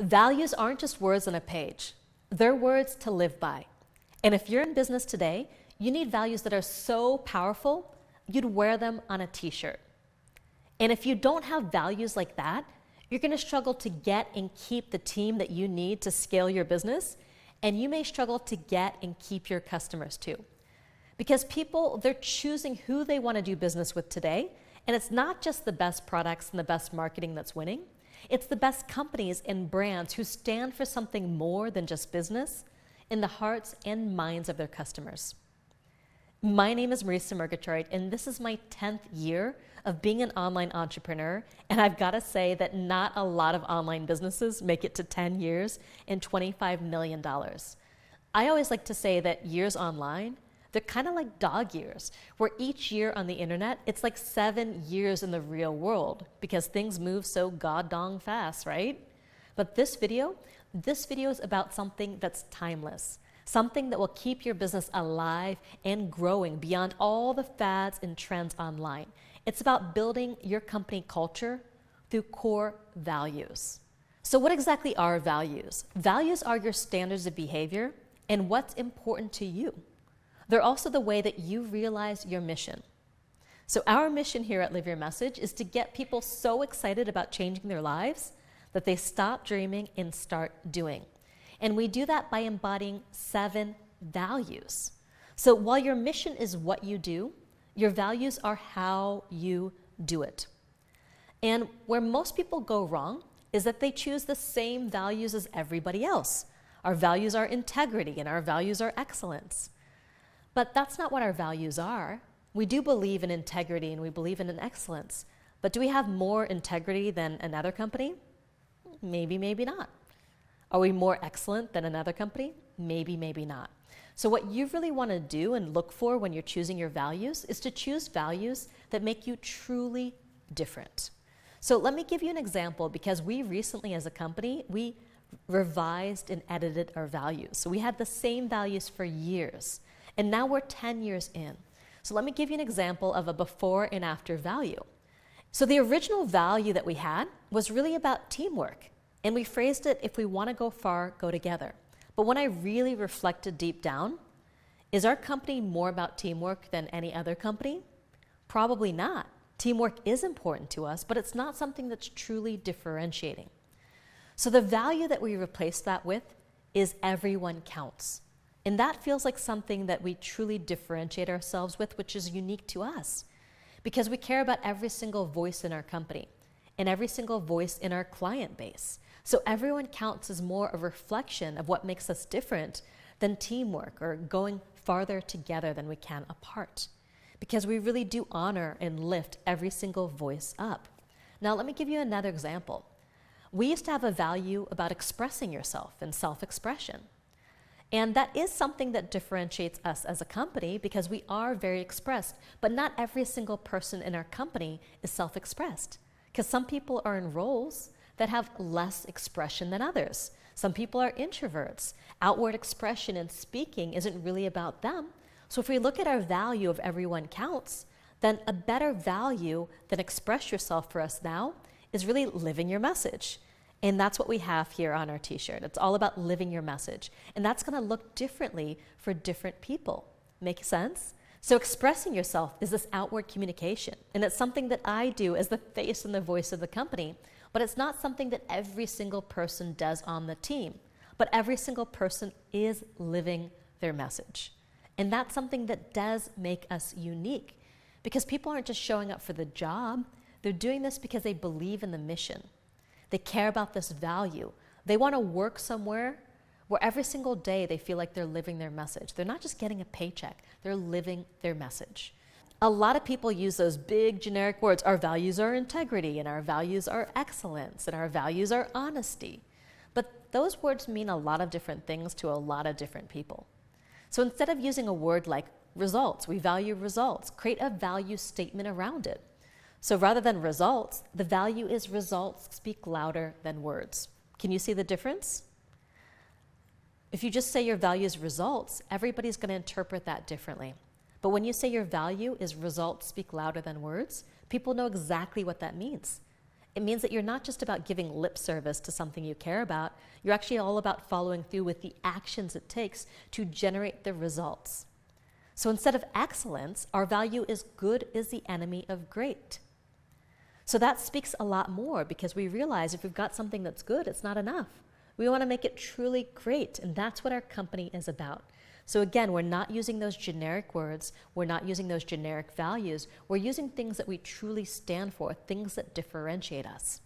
Values aren't just words on a page. They're words to live by. And if you're in business today, you need values that are so powerful, you'd wear them on a t-shirt. And if you don't have values like that, you're going to struggle to get and keep the team that you need to scale your business, and you may struggle to get and keep your customers too. Because people, they're choosing who they want to do business with today, and it's not just the best products and the best marketing that's winning. It's the best companies and brands who stand for something more than just business in the hearts and minds of their customers. My name is Marisa Murgatroyd, and this is my 10th year of being an online entrepreneur, and I've got to say that not a lot of online businesses make it to 10 years and $25 million. I always like to say that years online, they're kind of like dog years, where each year on the internet, it's like 7 years in the real world because things move so god-dong fast, right? But this video is about something that's timeless, something that will keep your business alive and growing beyond all the fads and trends online. It's about building your company culture through core values. So what exactly are values? Values are your standards of behavior and what's important to you. They're also the way that you realize your mission. So our mission here at Live Your Message is to get people so excited about changing their lives that they stop dreaming and start doing. And we do that by embodying 7 values. So while your mission is what you do, your values are how you do it. And where most people go wrong is that they choose the same values as everybody else. Our values are integrity and our values are excellence. But that's not what our values are. We do believe in integrity and we believe in excellence. But do we have more integrity than another company? Maybe, maybe not. Are we more excellent than another company? Maybe, maybe not. So what you really want to do and look for when you're choosing your values is to choose values that make you truly different. So let me give you an example, because we recently as a company, we revised and edited our values. So we had the same values for years, and now we're 10 years in. So let me give you an example of a before and after value. So the original value that we had was really about teamwork. And we phrased it, if we want to go far, go together. But when I really reflected deep down, is our company more about teamwork than any other company? Probably not. Teamwork is important to us, but it's not something that's truly differentiating. So the value that we replaced that with is everyone counts. And that feels like something that we truly differentiate ourselves with, which is unique to us, because we care about every single voice in our company and every single voice in our client base. So everyone counts is more a reflection of what makes us different than teamwork or going farther together than we can apart, because we really do honor and lift every single voice up. Now let me give you another example. We used to have a value about expressing yourself and self-expression. And that is something that differentiates us as a company, because we are very expressed, but not every single person in our company is self-expressed, because some people are in roles that have less expression than others. Some people are introverts. Outward expression and speaking isn't really about them. So if we look at our value of everyone counts, then a better value than express yourself for us now is really living your message. And that's what we have here on our t-shirt. It's all about living your message. And that's going to look differently for different people. Make sense? So expressing yourself is this outward communication. And it's something that I do as the face and the voice of the company. But it's not something that every single person does on the team. But every single person is living their message. And that's something that does make us unique, because people aren't just showing up for the job. They're doing this because they believe in the mission. They care about this value. They want to work somewhere where every single day they feel like they're living their message. They're not just getting a paycheck, they're living their message. A lot of people use those big generic words. Our values are integrity, and our values are excellence, and our values are honesty. But those words mean a lot of different things to a lot of different people. So instead of using a word like results, we value results, create a value statement around it. So rather than results, the value is results speak louder than words. Can you see the difference? If you just say your value is results, everybody's going to interpret that differently. But when you say your value is results speak louder than words, people know exactly what that means. It means that you're not just about giving lip service to something you care about, you're actually all about following through with the actions it takes to generate the results. So instead of excellence, our value is good is the enemy of great. So that speaks a lot more because we realize if we've got something that's good, it's not enough. We want to make it truly great, and that's what our company is about. So again, we're not using those generic words, we're not using those generic values, we're using things that we truly stand for, things that differentiate us.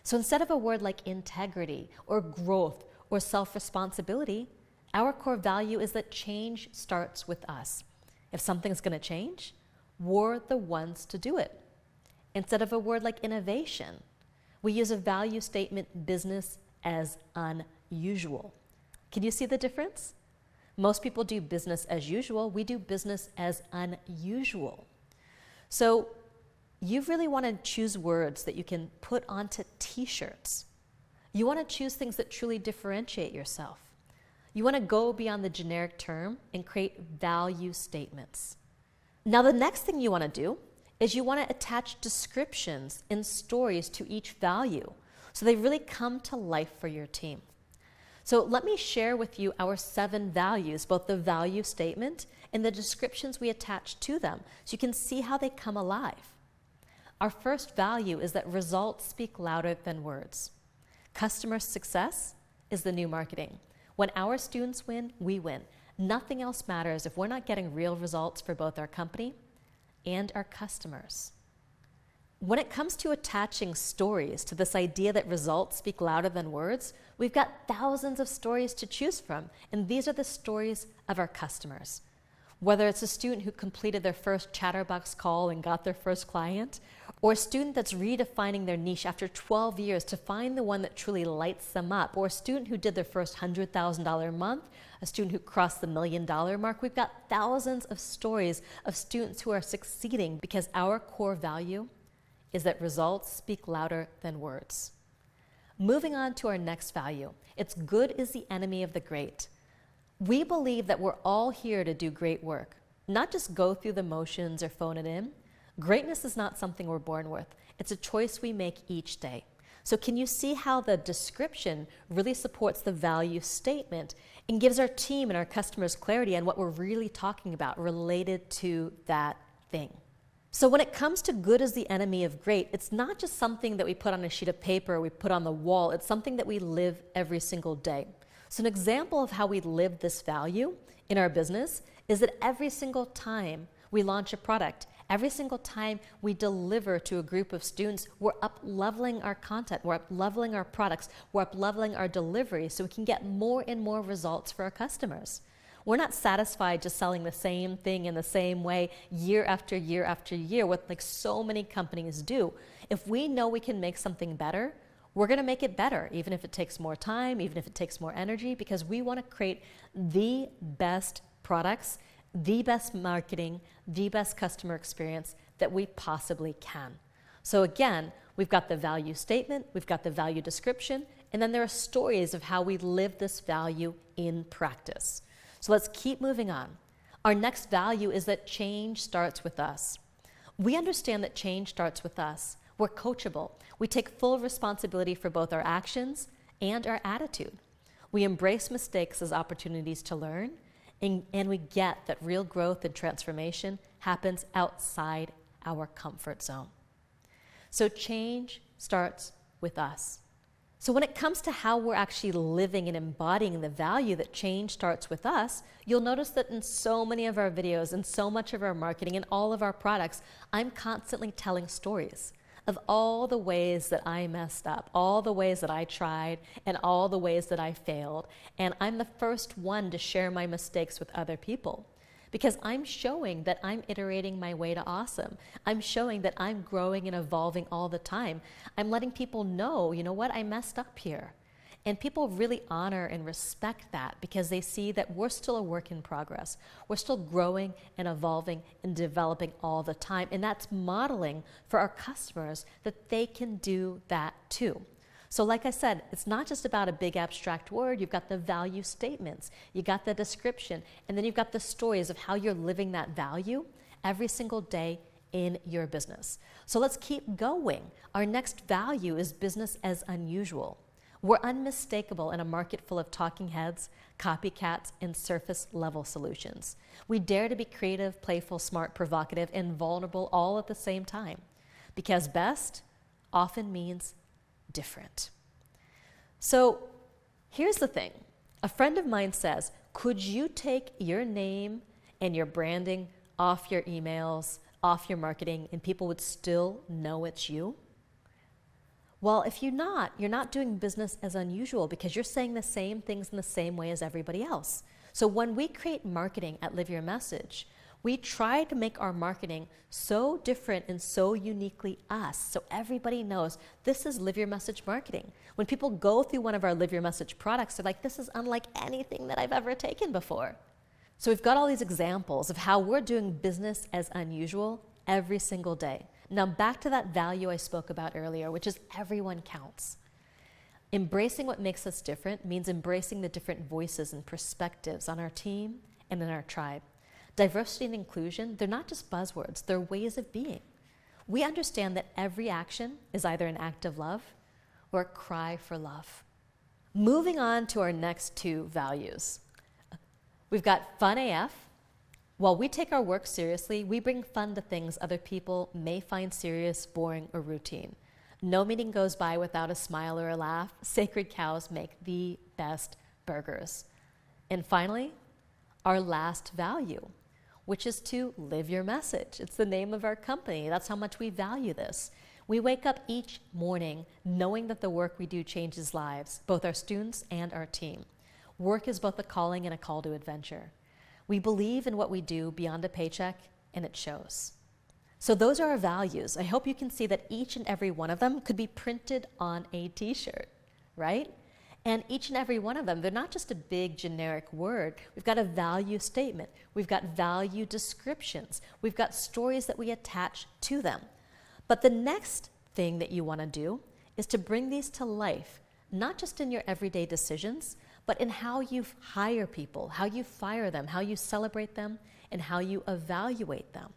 So instead of a word like integrity or growth or self-responsibility, our core value is that change starts with us. If something's going to change, we're the ones to do it. Instead of a word like innovation, we use a value statement, business as unusual. Can you see the difference? Most people do business as usual. We do business as unusual. So you really want to choose words that you can put onto t-shirts. You want to choose things that truly differentiate yourself. You want to go beyond the generic term and create value statements. Now, the next thing you want to do is you want to attach descriptions and stories to each value so they really come to life for your team. So let me share with you our 7 values, both the value statement and the descriptions we attach to them, so you can see how they come alive. Our first value is that results speak louder than words. Customer success is the new marketing. When our students win, we win. Nothing else matters if we're not getting real results for both our company and our customers. When it comes to attaching stories to this idea that results speak louder than words, we've got thousands of stories to choose from, and these are the stories of our customers. Whether it's a student who completed their first Chatterbox call and got their first client, or a student that's redefining their niche after 12 years to find the one that truly lights them up, or a student who did their first $100,000 month, a student who crossed the $1 million mark, we've got thousands of stories of students who are succeeding because our core value is that results speak louder than words. Moving on to our next value, it's good is the enemy of the great. We believe that we're all here to do great work, not just go through the motions or phone it in. Greatness is not something we're born with. It's a choice we make each day. So can you see how the description really supports the value statement and gives our team and our customers clarity on what we're really talking about related to that thing? So when it comes to good as the enemy of great, it's not just something that we put on a sheet of paper or we put on the wall. It's something that we live every single day. So an example of how we live this value in our business is that every single time we launch a product, every single time we deliver to a group of students, we're up-leveling our content, we're up-leveling our products, we're up-leveling our delivery so we can get more and more results for our customers. We're not satisfied just selling the same thing in the same way year after year after year, what like so many companies do. If we know we can make something better, we're going to make it better, even if it takes more time, even if it takes more energy, because we want to create the best products, the best marketing, the best customer experience that we possibly can. So again, we've got the value statement, we've got the value description, and then there are stories of how we live this value in practice. So let's keep moving on. Our next value is that change starts with us. We understand that change starts with us. We're coachable. We take full responsibility for both our actions and our attitude. We embrace mistakes as opportunities to learn, and we get that real growth and transformation happens outside our comfort zone. So change starts with us. So when it comes to how we're actually living and embodying the value that change starts with us, you'll notice that in so many of our videos and so much of our marketing and all of our products, I'm constantly telling stories of all the ways that I messed up, all the ways that I tried, and all the ways that I failed. And I'm the first one to share my mistakes with other people, because I'm showing that I'm iterating my way to awesome. I'm showing that I'm growing and evolving all the time. I'm letting people know, you know what, I messed up here. And people really honor and respect that because they see that we're still a work in progress. We're still growing and evolving and developing all the time. And that's modeling for our customers that they can do that too. So like I said, it's not just about a big abstract word. You've got the value statements, you got the description, and then you've got the stories of how you're living that value every single day in your business. So let's keep going. Our next value is business as unusual. We're unmistakable in a market full of talking heads, copycats, and surface level solutions. We dare to be creative, playful, smart, provocative, and vulnerable all at the same time. Because best often means different. So here's the thing. A friend of mine says, could you take your name and your branding off your emails, off your marketing, and people would still know it's you? Well, if you're not doing business as unusual because you're saying the same things in the same way as everybody else. So when we create marketing at Live Your Message, we try to make our marketing so different and so uniquely us, so everybody knows this is Live Your Message marketing. When people go through one of our Live Your Message products, they're like, this is unlike anything that I've ever taken before. So we've got all these examples of how we're doing business as unusual every single day. Now back to that value I spoke about earlier, which is everyone counts. Embracing what makes us different means embracing the different voices and perspectives on our team and in our tribe. Diversity and inclusion, they're not just buzzwords, they're ways of being. We understand that every action is either an act of love or a cry for love. Moving on to our next two values. We've got Fun AF. While we take our work seriously, we bring fun to things other people may find serious, boring, or routine. No meeting goes by without a smile or a laugh. Sacred cows make the best burgers. And finally, our last value, which is to live your message. It's the name of our company. That's how much we value this. We wake up each morning knowing that the work we do changes lives, both our students and our team. Work is both a calling and a call to adventure. We believe in what we do beyond a paycheck, and it shows. So those are our values. I hope you can see that each and every one of them could be printed on a t-shirt, right? And each and every one of them, they're not just a big generic word. We've got a value statement. We've got value descriptions. We've got stories that we attach to them. But the next thing that you want to do is to bring these to life, not just in your everyday decisions, but in how you hire people, how you fire them, how you celebrate them, and how you evaluate them.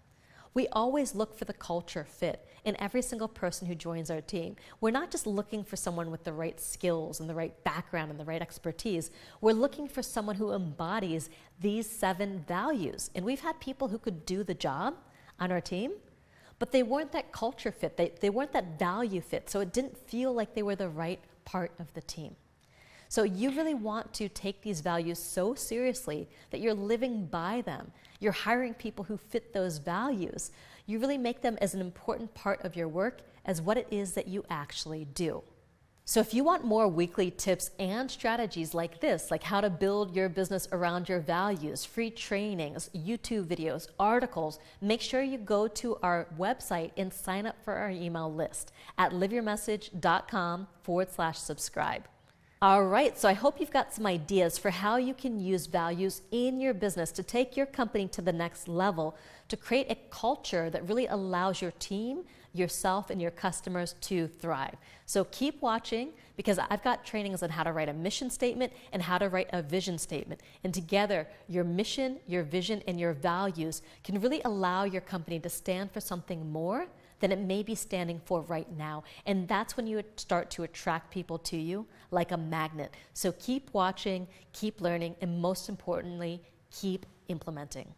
We always look for the culture fit in every single person who joins our team. We're not just looking for someone with the right skills and the right background and the right expertise. We're looking for someone who embodies these 7 values. And we've had people who could do the job on our team, but they weren't that culture fit. They weren't that value fit, so it didn't feel like they were the right part of the team. So you really want to take these values so seriously that you're living by them. You're hiring people who fit those values. You really make them as an important part of your work as what it is that you actually do. So if you want more weekly tips and strategies like this, like how to build your business around your values, free trainings, YouTube videos, articles, make sure you go to our website and sign up for our email list at liveyourmessage.com/subscribe. All right, so I hope you've got some ideas for how you can use values in your business to take your company to the next level, to create a culture that really allows your team, yourself, and your customers to thrive. So keep watching, because I've got trainings on how to write a mission statement and how to write a vision statement. And together, your mission, your vision, and your values can really allow your company to stand for something more than it may be standing for right now. And that's when you would start to attract people to you like a magnet. So keep watching, keep learning, and most importantly, keep implementing.